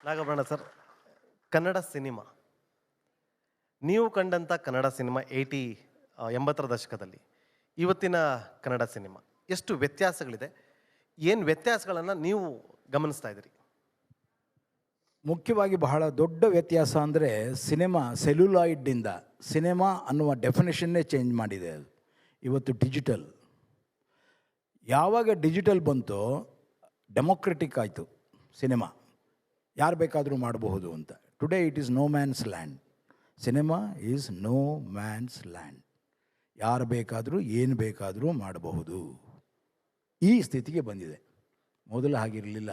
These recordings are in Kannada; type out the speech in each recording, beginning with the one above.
ನಾಗಭರಣ ಸರ್, ಕನ್ನಡ ಸಿನಿಮಾ ನೀವು ಕಂಡಂಥ ಕನ್ನಡ ಸಿನಿಮಾ 80ರ ದಶಕದಲ್ಲಿ ಇವತ್ತಿನ ಕನ್ನಡ ಸಿನಿಮಾ ಎಷ್ಟು ವ್ಯತ್ಯಾಸಗಳಿದೆ? ಏನು ವ್ಯತ್ಯಾಸಗಳನ್ನು ನೀವು ಗಮನಿಸ್ತಾ ಇದ್ದೀರಿ? ಮುಖ್ಯವಾಗಿ ಬಹಳ ದೊಡ್ಡ ವ್ಯತ್ಯಾಸ ಅಂದರೆ ಸಿನಿಮಾ ಸೆಲ್ಯುಲಾಯ್ಡಿಂದ ಸಿನಿಮಾ ಅನ್ನುವ ಡೆಫಿನೇಷನ್ನೇ ಚೇಂಜ್ ಮಾಡಿದೆ. ಅದು ಇವತ್ತು ಡಿಜಿಟಲ್. ಯಾವಾಗ ಡಿಜಿಟಲ್ ಬಂತೋ ಡೆಮೊಕ್ರೆಟಿಕ್ ಆಯಿತು ಸಿನಿಮಾ. ಯಾರು ಬೇಕಾದರೂ ಮಾಡಬಹುದು ಅಂತ. Today it is no man's land. Cinema is no man's land. ಯಾರು ಬೇಕಾದರೂ ಏನು ಬೇಕಾದರೂ ಮಾಡಬಹುದು. ಈ ಸ್ಥಿತಿಗೆ ಬಂದಿದೆ. ಮೊದಲು ಹಾಗಿರಲಿಲ್ಲ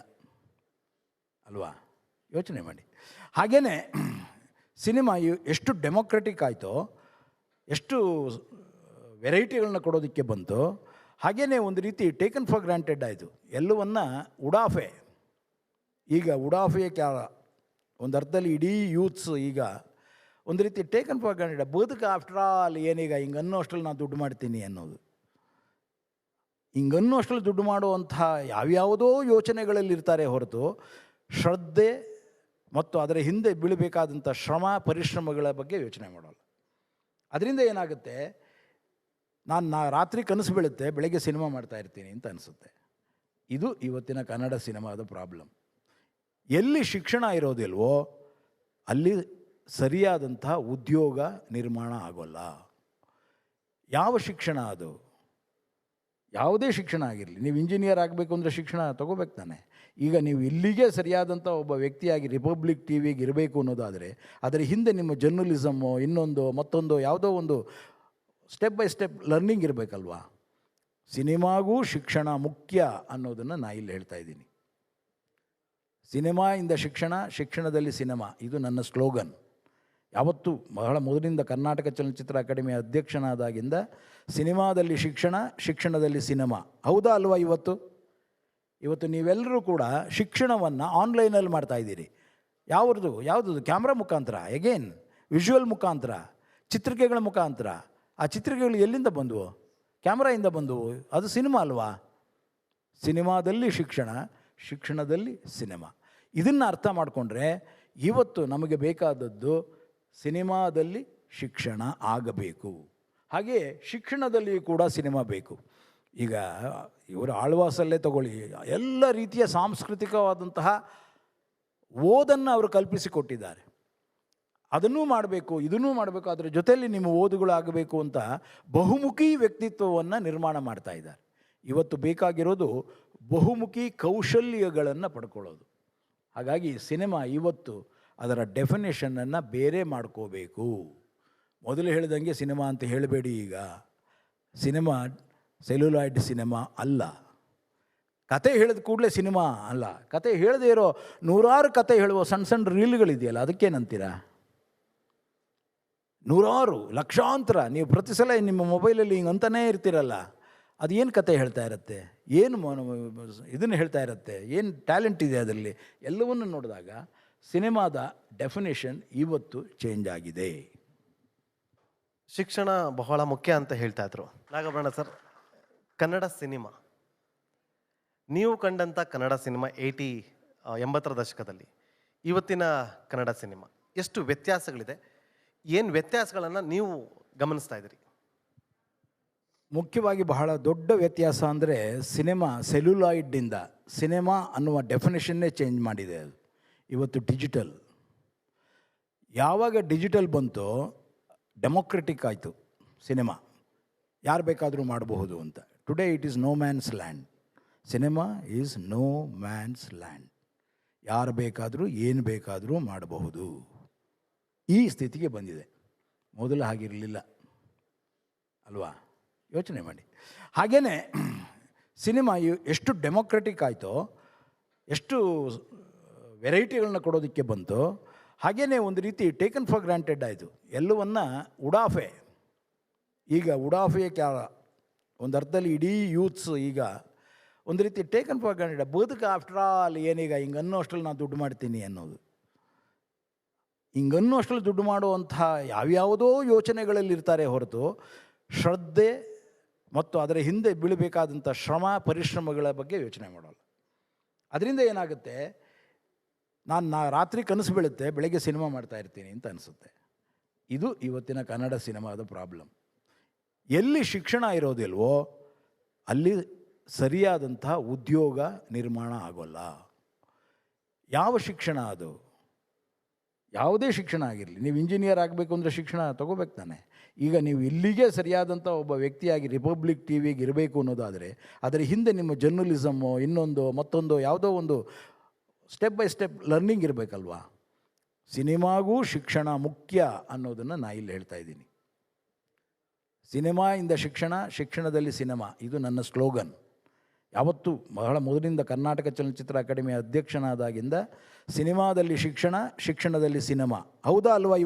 ಅಲ್ವಾ? ಯೋಚನೆ ಮಾಡಿ. ಹಾಗೆಯೇ ಸಿನಿಮಾ ಎಷ್ಟು ಡೆಮೊಕ್ರೆಟಿಕ್ ಆಯಿತೋ, ಎಷ್ಟು ವೆರೈಟಿಗಳನ್ನ ಕೊಡೋದಕ್ಕೆ ಬಂತೋ, ಹಾಗೆಯೇ ಒಂದು ರೀತಿ ಟೇಕನ್ ಫಾರ್ ಗ್ರಾಂಟೆಡ್ ಆಯಿತು. ಎಲ್ಲವನ್ನ ಉಡಾಫೆ. ಈಗ ಉಡಾಫೆಯ ಒಂದು ಅರ್ಥದಲ್ಲಿ ಇಡೀ ಯೂತ್ಸ್ ಈಗ ಒಂದು ರೀತಿ ಟೇಕನ್ ಫಾರ್ ಗ್ರಾಂಟೆಡ್. ಬದುಕು ಆಫ್ಟರ್ ಆಲ್ ಏನೀಗ ಹಿಂಗನ್ನೋ ಅಷ್ಟರಲ್ಲಿ ನಾನು ದುಡ್ಡು ಮಾಡ್ತೀನಿ ಅನ್ನೋದು. ಹಿಂಗನ್ನೋ ಅಷ್ಟರಲ್ಲಿ ದುಡ್ಡು ಮಾಡುವಂಥ ಯಾವ್ಯಾವುದೋ ಯೋಚನೆಗಳಲ್ಲಿರ್ತಾರೆ ಹೊರತು ಶ್ರದ್ಧೆ ಮತ್ತು ಅದರ ಹಿಂದೆ ಬೀಳಬೇಕಾದಂಥ ಪರಿಶ್ರಮಗಳ ಬಗ್ಗೆ ಯೋಚನೆ ಮಾಡೋಲ್ಲ. ಅದರಿಂದ ಏನಾಗುತ್ತೆ, ನಾನು ರಾತ್ರಿ ಕನಸು ಬೀಳುತ್ತೆ, ಬೆಳಗ್ಗೆ ಸಿನಿಮಾ ಮಾಡ್ತಾ ಇರ್ತೀನಿ ಅಂತ ಅನಿಸುತ್ತೆ. ಇದು ಇವತ್ತಿನ ಕನ್ನಡ ಸಿನಿಮಾದ ಪ್ರಾಬ್ಲಮ್. ಎಲ್ಲಿ ಶಿಕ್ಷಣ ಇರೋದಿಲ್ವೋ ಅಲ್ಲಿ ಸರಿಯಾದಂತಹ ಉದ್ಯೋಗ ನಿರ್ಮಾಣ ಆಗೋಲ್ಲ. ಯಾವ ಶಿಕ್ಷಣ ಅದು? ಯಾವುದೇ ಶಿಕ್ಷಣ ಆಗಿರಲಿ. ನೀವು ಇಂಜಿನಿಯರ್ ಆಗಬೇಕು ಅಂದರೆ ಶಿಕ್ಷಣ ತಗೋಬೇಕು ತಾನೆ. ಈಗ ನೀವು ಇಲ್ಲಿಗೆ ಸರಿಯಾದಂಥ ಒಬ್ಬ ವ್ಯಕ್ತಿಯಾಗಿ ರಿಪಬ್ಲಿಕ್ ಟಿ ವಿಗೆ ಇರಬೇಕು ಅನ್ನೋದಾದರೆ ಅದರ ಹಿಂದೆ ನಿಮ್ಮ ಜರ್ನಲಿಸಮ್ಮು ಇನ್ನೊಂದು ಮತ್ತೊಂದು ಯಾವುದೋ ಒಂದು ಸ್ಟೆಪ್ ಬೈ ಸ್ಟೆಪ್ ಲರ್ನಿಂಗ್ ಇರಬೇಕಲ್ವಾ? ಸಿನಿಮಾಗೂ ಶಿಕ್ಷಣ ಮುಖ್ಯ ಅನ್ನೋದನ್ನು ನಾನು ಇಲ್ಲಿ ಹೇಳ್ತಾ ಇದ್ದೀನಿ. ಸಿನಿಮಾಯಿಂದ ಶಿಕ್ಷಣ, ಶಿಕ್ಷಣದಲ್ಲಿ ಸಿನಿಮಾ, ಇದು ನನ್ನ ಸ್ಲೋಗನ್. ಯಾವತ್ತೂ ಬಹಳ ಮೊದಲಿಂದ ಕರ್ನಾಟಕ ಚಲನಚಿತ್ರ ಅಕಾಡೆಮಿಯ ಅಧ್ಯಕ್ಷನಾದಾಗಿಂದ ಸಿನಿಮಾದಲ್ಲಿ ಶಿಕ್ಷಣ, ಶಿಕ್ಷಣದಲ್ಲಿ ಸಿನಿಮಾ. ಹೌದಾ ಅಲ್ವಾ? ಇವತ್ತು ನೀವೆಲ್ಲರೂ ಕೂಡ ಶಿಕ್ಷಣವನ್ನು ಆನ್ಲೈನಲ್ಲಿ ಮಾಡ್ತಾಯಿದ್ದೀರಿ. ಯಾವುದು ಕ್ಯಾಮ್ರಾ ಮುಖಾಂತರ, ಎಗೇನ್ ವಿಜುವಲ್ ಮುಖಾಂತರ, ಚಿತ್ರಿಕೆಗಳ ಮುಖಾಂತರ. ಆ ಚಿತ್ರಿಕೆಗಳು ಎಲ್ಲಿಂದ ಬಂದವು? ಕ್ಯಾಮ್ರಾಯಿಂದ ಬಂದವು. ಅದು ಸಿನಿಮಾ ಅಲ್ವಾ? ಸಿನಿಮಾದಲ್ಲಿ ಶಿಕ್ಷಣ, ಶಿಕ್ಷಣದಲ್ಲಿ ಸಿನಿಮಾ. ಇದನ್ನು ಅರ್ಥ ಮಾಡಿಕೊಂಡ್ರೆ ಇವತ್ತು ನಮಗೆ ಬೇಕಾದದ್ದು ಸಿನಿಮಾದಲ್ಲಿ ಶಿಕ್ಷಣ ಆಗಬೇಕು, ಹಾಗೆ ಶಿಕ್ಷಣದಲ್ಲಿ ಕೂಡ ಸಿನಿಮಾ ಬೇಕು. ಈಗ ಇವರು ಆಳ್ವಾಸಲ್ಲೇ ತಗೊಳ್ಳಿ, ಎಲ್ಲ ರೀತಿಯ ಸಾಂಸ್ಕೃತಿಕವಾದಂತಹ ಓದನ್ನು ಅವರು ಕಲ್ಪಿಸಿಕೊಟ್ಟಿದ್ದಾರೆ. ಅದನ್ನೂ ಮಾಡಬೇಕು, ಇದನ್ನೂ ಮಾಡಬೇಕು, ಅದರ ಜೊತೆಯಲ್ಲಿ ನಿಮ್ಮ ಓದುಗಳಾಗಬೇಕು ಅಂತ ಬಹುಮುಖಿ ವ್ಯಕ್ತಿತ್ವವನ್ನು ನಿರ್ಮಾಣ ಮಾಡ್ತಾ ಇದ್ದಾರೆ. ಇವತ್ತು ಬೇಕಾಗಿರೋದು ಬಹುಮುಖಿ ಕೌಶಲ್ಯಗಳನ್ನು ಪಡ್ಕೊಳ್ಳೋದು. ಹಾಗಾಗಿ ಸಿನಿಮಾ ಇವತ್ತು ಅದರ ಡೆಫಿನೇಷನನ್ನು ಬೇರೆ ಮಾಡ್ಕೋಬೇಕು. ಮೊದಲು ಹೇಳಿದಂಗೆ ಸಿನಿಮಾ ಅಂತ ಹೇಳಬೇಡಿ. ಈಗ ಸಿನಿಮಾ ಸೆಲ್ಯುಲಾಯ್ಡ್ ಸಿನಿಮಾ ಅಲ್ಲ. ಕತೆ ಹೇಳಿದ ಕೂಡಲೇ ಸಿನಿಮಾ ಅಲ್ಲ. ಕತೆ ಹೇಳದೇ ಇರೋ ನೂರಾರು ಕತೆ ಹೇಳುವ ಸಣ್ಣ ಸಣ್ಣ ರೀಲ್ಗಳಿದೆಯಲ್ಲ, ಅದಕ್ಕೇನಂತೀರ? ನೂರಾರು ಲಕ್ಷಾಂತರ ನೀವು ಪ್ರತಿ ಸಲ ನಿಮ್ಮ ಮೊಬೈಲಲ್ಲಿ ಹಿಂಗೆ ಅಂತಾನೇ ಇರ್ತೀರಲ್ಲ, ಅದು ಏನು ಕತೆ ಹೇಳ್ತಾ ಇರುತ್ತೆ, ಏನು ಇದನ್ನು ಹೇಳ್ತಾ ಇರುತ್ತೆ, ಏನು ಟ್ಯಾಲೆಂಟ್ ಇದೆ ಅದರಲ್ಲಿ, ಎಲ್ಲವನ್ನು ನೋಡಿದಾಗ ಸಿನಿಮಾದ ಡೆಫಿನೇಷನ್ ಇವತ್ತು ಚೇಂಜ್ ಆಗಿದೆ. ಶಿಕ್ಷಣ ಬಹಳ ಮುಖ್ಯ ಅಂತ ಹೇಳ್ತಾ ಇದ್ರು. ನಾಗಭರಣ ಸರ್, ಕನ್ನಡ ಸಿನಿಮಾ ನೀವು ಕಂಡಂಥ ಕನ್ನಡ ಸಿನಿಮಾ 80ರ ದಶಕದಲ್ಲಿ ಇವತ್ತಿನ ಕನ್ನಡ ಸಿನಿಮಾ ಎಷ್ಟು ವ್ಯತ್ಯಾಸಗಳಿದೆ? ಏನು ವ್ಯತ್ಯಾಸಗಳನ್ನು ನೀವು ಗಮನಿಸ್ತಾ ಇದ್ದೀರಿ? ಮುಖ್ಯವಾಗಿ ಬಹಳ ದೊಡ್ಡ ವ್ಯತ್ಯಾಸ ಅಂದರೆ ಸಿನಿಮಾ ಸೆಲ್ಯುಲಾಯ್ಡಿಂದ ಸಿನಿಮಾ ಅನ್ನುವ ಡೆಫಿನೇಷನ್ನೇ ಚೇಂಜ್ ಮಾಡಿದೆ. ಅದು ಇವತ್ತು ಡಿಜಿಟಲ್. ಯಾವಾಗ ಡಿಜಿಟಲ್ ಬಂತೋ ಡೆಮೊಕ್ರೆಟಿಕ್ ಆಯಿತು ಸಿನಿಮಾ. ಯಾರು ಬೇಕಾದರೂ ಮಾಡಬಹುದು ಅಂತ. Today it is no man's land. Cinema is no man's land. ಯಾರು ಬೇಕಾದರೂ ಏನು ಬೇಕಾದರೂ ಮಾಡಬಹುದು. ಈ ಸ್ಥಿತಿಗೆ ಬಂದಿದೆ. ಮೊದಲು ಹಾಗಿರಲಿಲ್ಲ ಅಲ್ವಾ? ಯೋಚನೆ ಮಾಡಿ. ಹಾಗೆಯೇ ಸಿನಿಮಾ ಎಷ್ಟು ಡೆಮೊಕ್ರೆಟಿಕ್ ಆಯಿತೋ, ಎಷ್ಟು ವೆರೈಟಿಗಳನ್ನ ಕೊಡೋದಕ್ಕೆ ಬಂತೋ, ಹಾಗೆಯೇ ಒಂದು ರೀತಿ ಟೇಕನ್ ಫಾರ್ ಗ್ರಾಂಟೆಡ್ ಆಯಿತು. ಎಲ್ಲವನ್ನ ಉಡಾಫೆ. ಈಗ ಉಡಾಫೆಯ ಒಂದು ಅರ್ಥದಲ್ಲಿ ಇಡೀ ಯೂತ್ಸ್ ಈಗ ಒಂದು ರೀತಿ ಟೇಕನ್ ಫಾರ್ ಗ್ರಾಂಟೆಡ್. ಬದುಕು ಆಫ್ಟರ್ ಆಲ್ ಏನೀಗ ಹಿಂಗನ್ನೋ ಅಷ್ಟರಲ್ಲಿ ನಾನು ದುಡ್ಡು ಮಾಡ್ತೀನಿ ಅನ್ನೋದು. ಹಿಂಗನ್ನೋ ಅಷ್ಟರಲ್ಲಿ ದುಡ್ಡು ಮಾಡುವಂಥ ಯಾವ್ಯಾವುದೋ ಯೋಚನೆಗಳಲ್ಲಿರ್ತಾರೆ ಹೊರತು ಶ್ರದ್ಧೆ ಮತ್ತು ಅದರ ಹಿಂದೆ ಬೀಳಬೇಕಾದಂಥ ಪರಿಶ್ರಮಗಳ ಬಗ್ಗೆ ಯೋಚನೆ ಮಾಡೋಲ್ಲ. ಅದರಿಂದ ಏನಾಗುತ್ತೆ, ನಾನು ರಾತ್ರಿ ಕನಸು ಬೀಳುತ್ತೆ, ಬೆಳಗ್ಗೆ ಸಿನಿಮಾ ಮಾಡ್ತಾ ಇರ್ತೀನಿ ಅಂತ ಅನಿಸುತ್ತೆ. ಇದು ಇವತ್ತಿನ ಕನ್ನಡ ಸಿನಿಮಾದ ಪ್ರಾಬ್ಲಮ್. ಎಲ್ಲಿ ಶಿಕ್ಷಣ ಇರೋದಿಲ್ವೋ ಅಲ್ಲಿ ಸರಿಯಾದಂತಹ ಉದ್ಯೋಗ ನಿರ್ಮಾಣ ಆಗೋಲ್ಲ. ಯಾವ ಶಿಕ್ಷಣ ಅದು? ಯಾವುದೇ ಶಿಕ್ಷಣ ಆಗಿರಲಿ, ನೀವು ಇಂಜಿನಿಯರ್ ಆಗಬೇಕು ಅಂದರೆ ಶಿಕ್ಷಣ ತಗೋಬೇಕು ತಾನೆ. ಈಗ ನೀವು ಇಲ್ಲಿಗೆ ಸರಿಯಾದಂಥ ಒಬ್ಬ ವ್ಯಕ್ತಿಯಾಗಿ ರಿಪಬ್ಲಿಕ್ ಟಿ ವಿಗೆ ಇರಬೇಕು ಅನ್ನೋದಾದರೆ ಅದರ ಹಿಂದೆ ನಿಮ್ಮ ಜರ್ನಲಿಸಮ್ಮು ಇನ್ನೊಂದು ಮತ್ತೊಂದು ಯಾವುದೋ ಒಂದು ಸ್ಟೆಪ್ ಬೈ ಸ್ಟೆಪ್ ಲರ್ನಿಂಗ್ ಇರಬೇಕಲ್ವಾ. ಸಿನಿಮಾಗೂ ಶಿಕ್ಷಣ ಮುಖ್ಯ ಅನ್ನೋದನ್ನು ನಾನು ಇಲ್ಲಿ ಹೇಳ್ತಾ ಇದ್ದೀನಿ. ಸಿನಿಮಾಯಿಂದ ಶಿಕ್ಷಣ, ಶಿಕ್ಷಣದಲ್ಲಿ ಸಿನಿಮಾ, ಇದು ನನ್ನ ಸ್ಲೋಗನ್. ಯಾವತ್ತೂ ಬಹಳ ಮೊದಲಿಂದ ಕರ್ನಾಟಕ ಚಲನಚಿತ್ರ ಅಕಾಡೆಮಿಯ ಅಧ್ಯಕ್ಷನಾದಾಗಿಂದ ಸಿನಿಮಾದಲ್ಲಿ ಶಿಕ್ಷಣ, ಶಿಕ್ಷಣದಲ್ಲಿ ಸಿನಿಮಾ. ಹೌದಾ ಅಲ್ವಾ?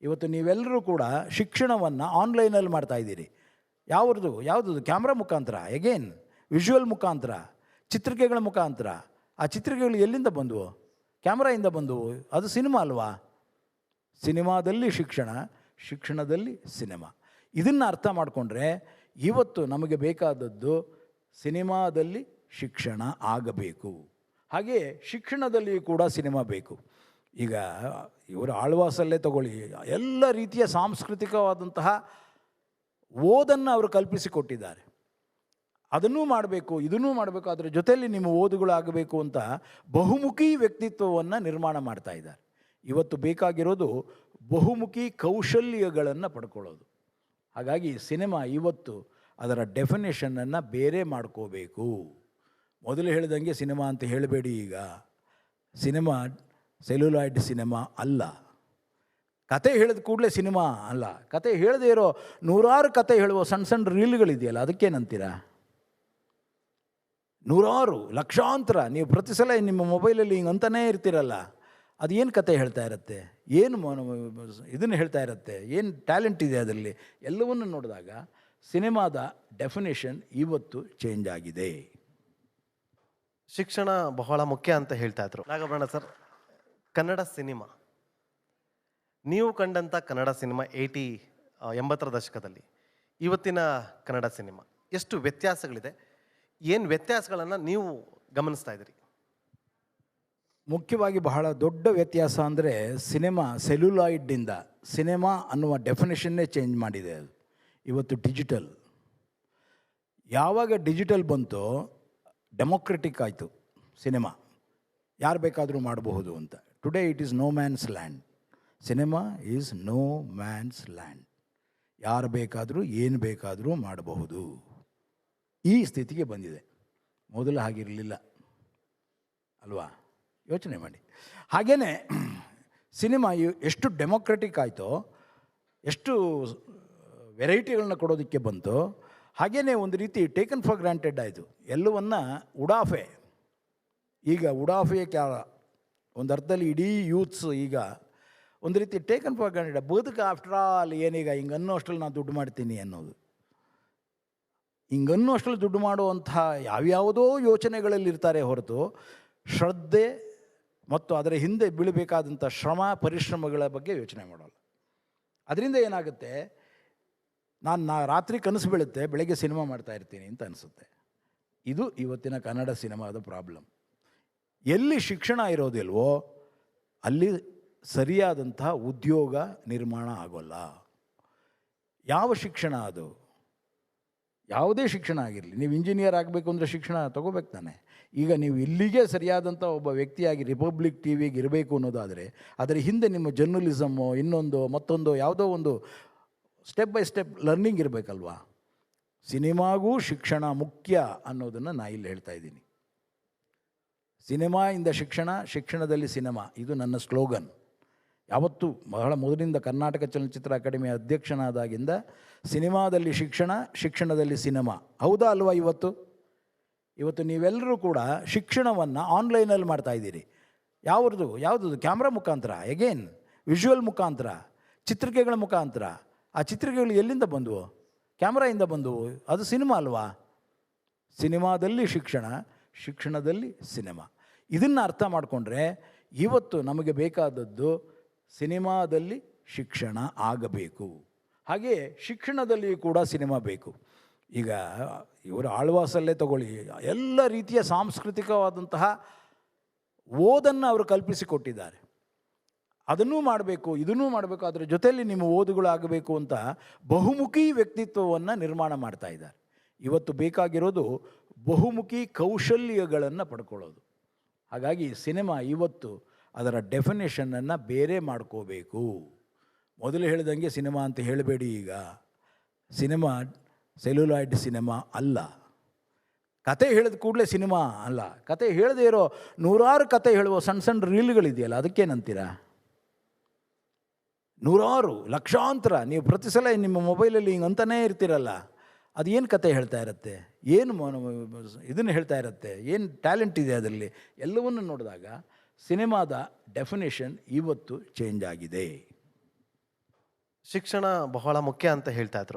ಇವತ್ತು ನೀವೆಲ್ಲರೂ ಕೂಡ ಶಿಕ್ಷಣವನ್ನು ಆನ್ಲೈನಲ್ಲಿ ಮಾಡ್ತಾಯಿದ್ದೀರಿ. ಯಾವುದು ಕ್ಯಾಮ್ರಾ ಮುಖಾಂತರ, ಎಗೇನ್ ವಿಜುವಲ್ ಮುಖಾಂತರ, ಚಿತ್ರಿಕೆಗಳ ಮುಖಾಂತರ. ಆ ಚಿತ್ರಿಕೆಗಳು ಎಲ್ಲಿಂದ ಬಂದವು? ಕ್ಯಾಮ್ರಾಯಿಂದ ಬಂದವು. ಅದು ಸಿನಿಮಾ ಅಲ್ವಾ? ಸಿನಿಮಾದಲ್ಲಿ ಶಿಕ್ಷಣ, ಶಿಕ್ಷಣದಲ್ಲಿ ಸಿನಿಮಾ. ಇದನ್ನು ಅರ್ಥ ಮಾಡಿಕೊಂಡ್ರೆ ಇವತ್ತು ನಮಗೆ ಬೇಕಾದದ್ದು ಸಿನಿಮಾದಲ್ಲಿ ಶಿಕ್ಷಣ ಆಗಬೇಕು, ಹಾಗೆ ಶಿಕ್ಷಣದಲ್ಲಿ ಕೂಡ ಸಿನಿಮಾ ಬೇಕು. ಈಗ ಇವರು ಆಳ್ವಾಸಲ್ಲೇ ತಗೊಳ್ಳಿ, ಎಲ್ಲ ರೀತಿಯ ಸಾಂಸ್ಕೃತಿಕವಾದಂತಹ ಓದನ್ನು ಅವರು ಕಲ್ಪಿಸಿಕೊಟ್ಟಿದ್ದಾರೆ. ಅದನ್ನೂ ಮಾಡಬೇಕು, ಇದನ್ನೂ ಮಾಡಬೇಕು, ಅದರ ಜೊತೆಯಲ್ಲಿ ನಿಮ್ಮ ಓದುಗಳಾಗಬೇಕು ಅಂತ ಬಹುಮುಖಿ ವ್ಯಕ್ತಿತ್ವವನ್ನು ನಿರ್ಮಾಣ ಮಾಡ್ತಾ ಇದ್ದಾರೆ. ಇವತ್ತು ಬೇಕಾಗಿರೋದು ಬಹುಮುಖಿ ಕೌಶಲ್ಯಗಳನ್ನು ಪಡ್ಕೊಳ್ಳೋದು. ಹಾಗಾಗಿ ಸಿನಿಮಾ ಇವತ್ತು ಅದರ ಡೆಫಿನೇಷನನ್ನು ಬೇರೆ ಮಾಡ್ಕೋಬೇಕು. ಮೊದಲು ಹೇಳಿದಂಗೆ ಸಿನಿಮಾ ಅಂತ ಹೇಳಬೇಡಿ. ಈಗ ಸಿನಿಮಾ ಸೆಲ್ಯುಲಾಯ್ಡ್ ಸಿನಿಮಾ ಅಲ್ಲ. ಕತೆ ಹೇಳಿದ ಕೂಡಲೇ ಸಿನಿಮಾ ಅಲ್ಲ. ಕತೆ ಹೇಳದೇ ಇರೋ ನೂರಾರು ಕತೆ ಹೇಳುವ ಸಣ್ಣ ಸಣ್ಣ ರೀಲ್ಗಳಿದೆಯಲ್ಲ, ಅದಕ್ಕೇನಂತೀರ? ನೂರಾರು ಲಕ್ಷಾಂತರ ನೀವು ಪ್ರತಿ ಸಲ ನಿಮ್ಮ ಮೊಬೈಲಲ್ಲಿ ಹಿಂಗೆ ಅಂತಾನೇ ಇರ್ತೀರಲ್ಲ, ಅದು ಏನು ಕತೆ ಹೇಳ್ತಾ ಇರುತ್ತೆ, ಏನು ಇದನ್ನು ಹೇಳ್ತಾ ಇರುತ್ತೆ, ಏನು ಟ್ಯಾಲೆಂಟ್ ಇದೆ ಅದರಲ್ಲಿ, ಎಲ್ಲವನ್ನು ನೋಡಿದಾಗ ಸಿನಿಮಾದ ಡೆಫಿನೇಷನ್ ಇವತ್ತು ಚೇಂಜ್ ಆಗಿದೆ. ಶಿಕ್ಷಣ ಬಹಳ ಮುಖ್ಯ ಅಂತ ಹೇಳ್ತಾ ಇದ್ರು ನಾಗಭರಣ ಸರ್. ಕನ್ನಡ ಸಿನಿಮಾ, ನೀವು ಕಂಡಂಥ ಕನ್ನಡ ಸಿನಿಮಾ 80ರ ದಶಕದಲ್ಲಿ ಇವತ್ತಿನ ಕನ್ನಡ ಸಿನಿಮಾ ಎಷ್ಟು ವ್ಯತ್ಯಾಸಗಳಿದೆ? ಏನು ವ್ಯತ್ಯಾಸಗಳನ್ನು ನೀವು ಗಮನಿಸ್ತಾ ಇದ್ದೀರಿ? ಮುಖ್ಯವಾಗಿ ಬಹಳ ದೊಡ್ಡ ವ್ಯತ್ಯಾಸ ಅಂದರೆ ಸಿನಿಮಾ ಸೆಲ್ಯುಲಾಯ್ಡಿಂದ ಸಿನಿಮಾ ಅನ್ನುವ ಡೆಫಿನೇಷನ್ನೇ ಚೇಂಜ್ ಮಾಡಿದೆ. ಅದು ಇವತ್ತು ಡಿಜಿಟಲ್. ಯಾವಾಗ ಡಿಜಿಟಲ್ ಬಂತೋ ಡೆಮೋಕ್ರೆಟಿಕ್ ಆಯಿತು ಸಿನಿಮಾ, ಯಾರು ಬೇಕಾದರೂ ಮಾಡಬಹುದು ಅಂತ. Today it is no man's land. Cinema is no man's land. ಯಾರು ಬೇಕಾದರೂ ಏನು ಬೇಕಾದರೂ ಮಾಡಬಹುದು, ಈ ಸ್ಥಿತಿಗೆ ಬಂದಿದೆ. ಮೊದಲು ಹಾಗಿರಲಿಲ್ಲ ಅಲ್ವಾ? ಯೋಚನೆ ಮಾಡಿ. ಹಾಗೆಯೇ ಸಿನಿಮಾ ಎಷ್ಟು ಡೆಮೋಕ್ರೆಟಿಕ್ ಆಯಿತೋ, ಎಷ್ಟು ವೆರೈಟಿಗಳನ್ನ ಕೊಡೋದಕ್ಕೆ ಬಂತು, ಹಾಗೆಯೇ ಒಂದು ರೀತಿ ಟೇಕನ್ ಫಾರ್ ಗ್ರಾಂಟೆಡ್ ಆಯಿತು. ಎಲ್ಲವನ್ನ ಉಡಾಫೆ. ಈಗ ಉಡಾಫೆ ಒಂದು ಅರ್ಥದಲ್ಲಿ ಇಡೀ ಯೂತ್ಸ್ ಈಗ ಒಂದು ರೀತಿ ಟೇಕನ್ ಫಾರ್ ಗ್ರಾಂಟೆಡ್. ಬದುಕು ಆಫ್ಟರ್ ಆಲ್ ಏನೀಗ ಹಿಂಗನ್ನೋ ಅಷ್ಟರಲ್ಲಿ ನಾನು ದುಡ್ಡು ಮಾಡ್ತೀನಿ ಅನ್ನೋದು. ಹಿಂಗನ್ನೋ ಅಷ್ಟರಲ್ಲಿ ದುಡ್ಡು ಮಾಡುವಂಥ ಯಾವ್ಯಾವುದೋ ಯೋಚನೆಗಳಲ್ಲಿ ಇರ್ತಾರೆ ಹೊರತು ಶ್ರದ್ಧೆ ಮತ್ತು ಅದರ ಹಿಂದೆ ಬೀಳಬೇಕಾದಂಥ ಶ್ರಮ ಪರಿಶ್ರಮಗಳ ಬಗ್ಗೆ ಯೋಚನೆ ಮಾಡೋಲ್ಲ. ಅದರಿಂದ ಏನಾಗುತ್ತೆ, ನಾನು ರಾತ್ರಿ ಕನಸು ಬೀಳುತ್ತೆ, ಬೆಳಗ್ಗೆ ಸಿನಿಮಾ ಮಾಡ್ತಾ ಇರ್ತೀನಿ ಅಂತ ಅನಿಸುತ್ತೆ. ಇದು ಇವತ್ತಿನ ಕನ್ನಡ ಸಿನಿಮಾದ ಪ್ರಾಬ್ಲಮ್. ಎಲ್ಲಿ ಶಿಕ್ಷಣ ಇರೋದಿಲ್ವೋ ಅಲ್ಲಿ ಸರಿಯಾದಂತಹ ಉದ್ಯೋಗ ನಿರ್ಮಾಣ ಆಗೋಲ್ಲ. ಯಾವ ಶಿಕ್ಷಣ ಅದು? ಯಾವುದೇ ಶಿಕ್ಷಣ ಆಗಿರಲಿ, ನೀವು ಇಂಜಿನಿಯರ್ ಆಗಬೇಕು ಅಂದರೆ ಶಿಕ್ಷಣ ತಗೋಬೇಕು ತಾನೆ. ಈಗ ನೀವು ಇಲ್ಲಿಗೆ ಸರಿಯಾದಂಥ ಒಬ್ಬ ವ್ಯಕ್ತಿಯಾಗಿ ರಿಪಬ್ಲಿಕ್ ಟಿ ವಿಗೆ ಇರಬೇಕು ಅನ್ನೋದಾದರೆ ಅದರ ಹಿಂದೆ ನಿಮ್ಮ ಜರ್ನಲಿಸಮ್ಮು ಇನ್ನೊಂದು ಮತ್ತೊಂದು ಯಾವುದೋ ಒಂದು ಸ್ಟೆಪ್ ಬೈ ಸ್ಟೆಪ್ ಲರ್ನಿಂಗ್ ಇರಬೇಕಲ್ವಾ. ಸಿನಿಮಾಗೂ ಶಿಕ್ಷಣ ಮುಖ್ಯ ಅನ್ನೋದನ್ನು ನಾನು ಇಲ್ಲಿ ಹೇಳ್ತಾ ಇದ್ದೀನಿ. ಸಿನಿಮಾಯಿಂದ ಶಿಕ್ಷಣ, ಶಿಕ್ಷಣದಲ್ಲಿ ಸಿನಿಮಾ, ಇದು ನನ್ನ ಸ್ಲೋಗನ್. ಯಾವತ್ತೂ ಬಹಳ ಮೊದಲಿಂದ ಕರ್ನಾಟಕ ಚಲನಚಿತ್ರ ಅಕಾಡೆಮಿಯ ಅಧ್ಯಕ್ಷನಾದಾಗಿಂದ ಸಿನಿಮಾದಲ್ಲಿ ಶಿಕ್ಷಣ, ಶಿಕ್ಷಣದಲ್ಲಿ ಸಿನಿಮಾ. ಹೌದಾ ಅಲ್ವಾ? ಇವತ್ತು ನೀವೆಲ್ಲರೂ ಕೂಡ ಶಿಕ್ಷಣವನ್ನು ಆನ್ಲೈನಲ್ಲಿ ಮಾಡ್ತಾಯಿದ್ದೀರಿ. ಯಾವುದು ಕ್ಯಾಮ್ರಾ ಮುಖಾಂತರ, ಎಗೇನ್ ವಿಜುವಲ್ ಮುಖಾಂತರ, ಚಿತ್ರಿಕೆಗಳ ಮುಖಾಂತರ. ಆ ಚಿತ್ರಿಕೆಗಳು ಎಲ್ಲಿಂದ ಬಂದವು? ಕ್ಯಾಮ್ರಾಯಿಂದ ಬಂದವು. ಅದು ಸಿನಿಮಾ ಅಲ್ವಾ? ಸಿನಿಮಾದಲ್ಲಿ ಶಿಕ್ಷಣ, ಶಿಕ್ಷಣದಲ್ಲಿ ಸಿನಿಮಾ. ಇದನ್ನು ಅರ್ಥ ಮಾಡಿಕೊಂಡ್ರೆ ಇವತ್ತು ನಮಗೆ ಬೇಕಾದದ್ದು ಸಿನಿಮಾದಲ್ಲಿ ಶಿಕ್ಷಣ ಆಗಬೇಕು, ಹಾಗೆ ಶಿಕ್ಷಣದಲ್ಲಿ ಕೂಡ ಸಿನಿಮಾ ಬೇಕು. ಈಗ ಇವರು ಆಳ್ವಾಸಲ್ಲೇ ತಗೊಳ್ಳಿ, ಎಲ್ಲ ರೀತಿಯ ಸಾಂಸ್ಕೃತಿಕವಾದಂತಹ ಓದನ್ನು ಅವರು ಕಲ್ಪಿಸಿಕೊಟ್ಟಿದ್ದಾರೆ. ಅದನ್ನೂ ಮಾಡಬೇಕು, ಇದನ್ನೂ ಮಾಡಬೇಕು, ಅದರ ಜೊತೆಯಲ್ಲಿ ನಿಮ್ಮ ಓದುಗಳಾಗಬೇಕು ಅಂತ ಬಹುಮುಖಿ ವ್ಯಕ್ತಿತ್ವವನ್ನು ನಿರ್ಮಾಣ ಮಾಡ್ತಾ ಇದ್ದಾರೆ. ಇವತ್ತು ಬೇಕಾಗಿರೋದು ಬಹುಮುಖಿ ಕೌಶಲ್ಯಗಳನ್ನು ಪಡ್ಕೊಳ್ಳೋದು. ಹಾಗಾಗಿ ಸಿನಿಮಾ ಇವತ್ತು ಅದರ ಡೆಫಿನೇಷನನ್ನು ಬೇರೆ ಮಾಡ್ಕೋಬೇಕು. ಮೊದಲು ಹೇಳಿದಂಗೆ ಸಿನಿಮಾ ಅಂತ ಹೇಳಬೇಡಿ. ಈಗ ಸಿನಿಮಾ ಸೆಲ್ಯುಲಾಯ್ಡ್ ಸಿನಿಮಾ ಅಲ್ಲ. ಕತೆ ಹೇಳಿದ ಕೂಡಲೇ ಸಿನಿಮಾ ಅಲ್ಲ. ಕತೆ ಹೇಳದೇ ಇರೋ ನೂರಾರು ಕತೆ ಹೇಳುವ ಸಣ್ಣ ಸಣ್ಣ ರೀಲ್ಗಳಿದೆಯಲ್ಲ, ಅದಕ್ಕೇನಂತೀರ? ನೂರಾರು ಲಕ್ಷಾಂತರ ನೀವು ಪ್ರತಿ ಸಲ ನಿಮ್ಮ ಮೊಬೈಲಲ್ಲಿ ಹಿಂಗೆ ಅಂತಾನೇ ಇರ್ತೀರಲ್ಲ, ಅದು ಏನು ಕತೆ ಹೇಳ್ತಾ ಇರುತ್ತೆ, ಏನು ಇದನ್ನು ಹೇಳ್ತಾ ಇರುತ್ತೆ, ಏನು ಟ್ಯಾಲೆಂಟ್ ಇದೆ ಅದರಲ್ಲಿ, ಎಲ್ಲವನ್ನು ನೋಡಿದಾಗ ಸಿನಿಮಾದ ಡೆಫಿನೇಷನ್ ಇವತ್ತು ಚೇಂಜ್ ಆಗಿದೆ. ಶಿಕ್ಷಣ ಬಹಳ ಮುಖ್ಯ ಅಂತ ಹೇಳ್ತಾ ಇದ್ರು.